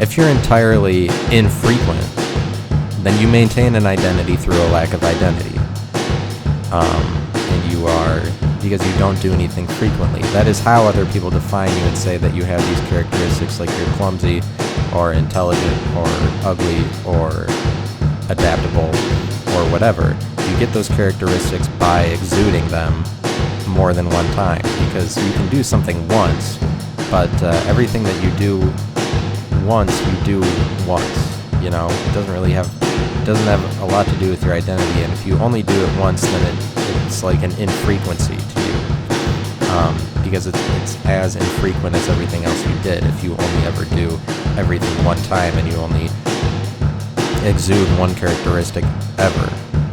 If you're entirely infrequent, then you maintain an identity through a lack of identity. And you are, because you don't do anything frequently. That is how other people define you and say that you have these characteristics, like you're clumsy, or intelligent, or ugly, or adaptable, or whatever. You get those characteristics by exuding them more than one time, because you can do something once, but everything that you do once, you do once. You know, it doesn't have a lot to do with your identity, and if you only do it once, then it's like an infrequency to you, because it's as infrequent as everything else you did. If you only ever do everything one time and you only exude one characteristic ever,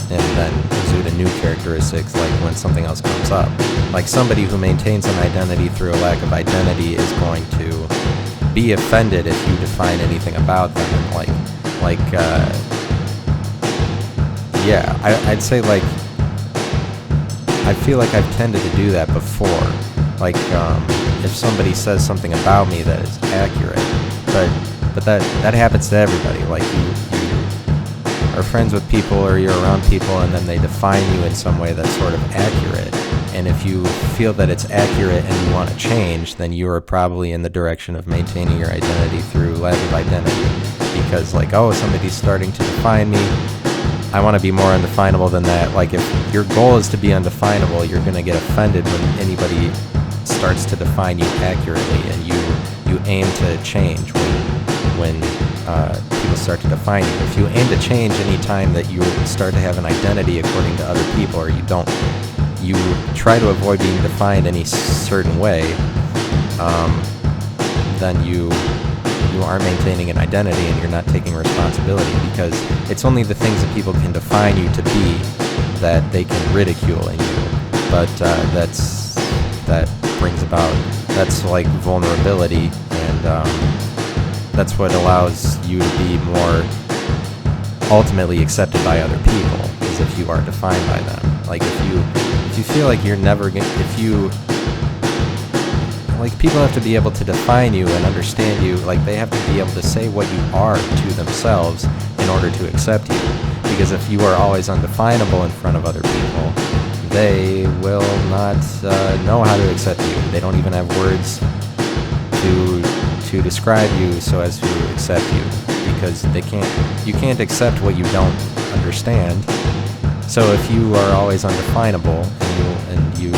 and then exude a new characteristic like when something else comes up. Like somebody who maintains an identity through a lack of identity is going to be offended if you define anything about them. I'd say like, I feel like I've tended to do that before. Like, if somebody says something about me that is accurate, but that happens to everybody. Like you are friends with people, or you're around people, and then they define you in some way that's sort of accurate. And if you feel that it's accurate and you want to change, then you are probably in the direction of maintaining your identity through lack of identity. Because like, oh, somebody's starting to define me, I want to be more undefinable than that. Like, if your goal is to be undefinable, you're going to get offended when anybody starts to define you accurately, and you aim to change when people start to define you. If you aim to change any time that you start to have an identity according to other people, or you try to avoid being defined any certain way, then you aren't maintaining an identity, and you're not taking responsibility, because it's only the things that people can define you to be that they can ridicule in you. But that's like vulnerability, and that's what allows you to be more ultimately accepted by other people, is if you are defined by them. Like if you feel like you're never gonna, like, people have to be able to define you and understand you. Like, they have to be able to say what you are to themselves in order to accept you. Because if you are always undefinable in front of other people, they will not know how to accept you. They don't even have words to describe you so as to accept you, because you can't accept what you don't understand. So if you are always undefinable, and you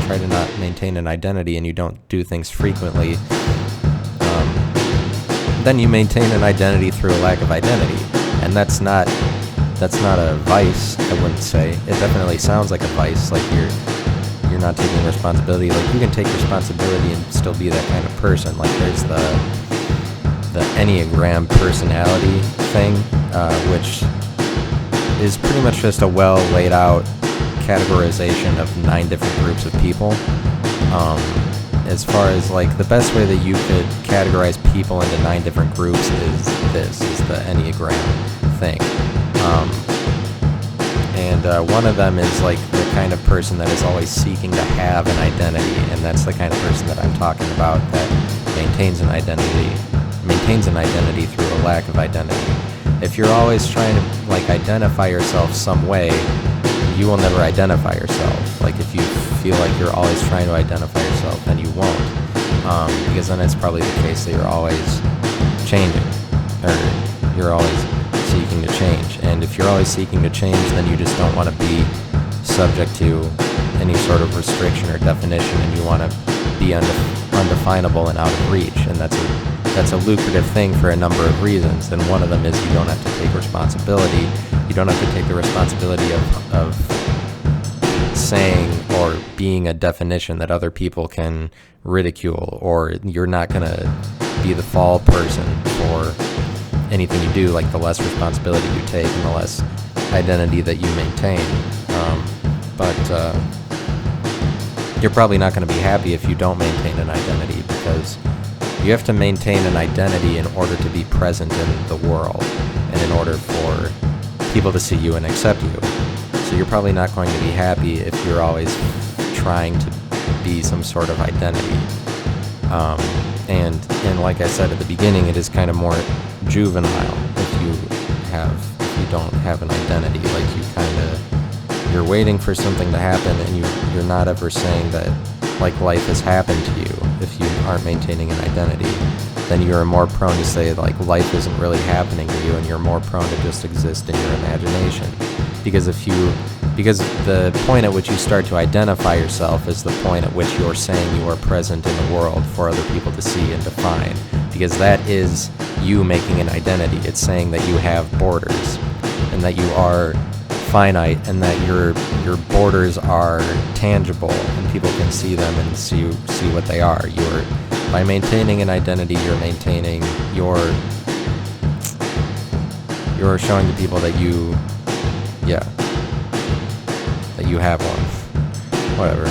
try to not maintain an identity, and you don't do things frequently, then you maintain an identity through a lack of identity. And that's not a vice, I wouldn't say. It definitely sounds like a vice, like you're not taking responsibility. Like, you can take responsibility and still be that kind of person. Like, there's the Enneagram personality thing, which is pretty much just a well laid out categorization of 9 different groups of people. As far as like the best way that you could categorize people into 9 different groups is the Enneagram thing. And one of them is like the kind of person that is always seeking to have an identity, and that's the kind of person that I'm talking about, that maintains an identity through a lack of identity. If you're always trying to like identify yourself some way, you will never identify yourself. Like, if you feel like you're always trying to identify yourself, then you won't, because then it's probably the case that you're always changing, or you're always seeking to change. And if you're always seeking to change, then you just don't want to be subject to any sort of restriction or definition, and you want to be undefinable and out of reach. And that's a lucrative thing for a number of reasons, and one of them is you don't have to take responsibility. You don't have to take the responsibility of saying or being a definition that other people can ridicule, or you're not going to be the fall person for anything you do. Like, the less responsibility you take and the less identity that you maintain. But you're probably not going to be happy if you don't maintain an identity, because you have to maintain an identity in order to be present in the world, and in order for people to see you and accept you. So you're probably not going to be happy if you're always trying to be some sort of identity. And like I said at the beginning, it is kind of more juvenile if you don't have an identity. Like you're waiting for something to happen, and you're not ever saying that, like, life has happened to you. If you aren't maintaining an identity, then you're more prone to say, like, life isn't really happening to you, and you're more prone to just exist in your imagination. Because the point at which you start to identify yourself is the point at which you're saying you are present in the world for other people to see and define. Because that is you making an identity. It's saying that you have borders, and that you are finite, and that your borders are tangible, and people can see them and see what they are. By maintaining an identity, you're showing to people that you have one. Whatever.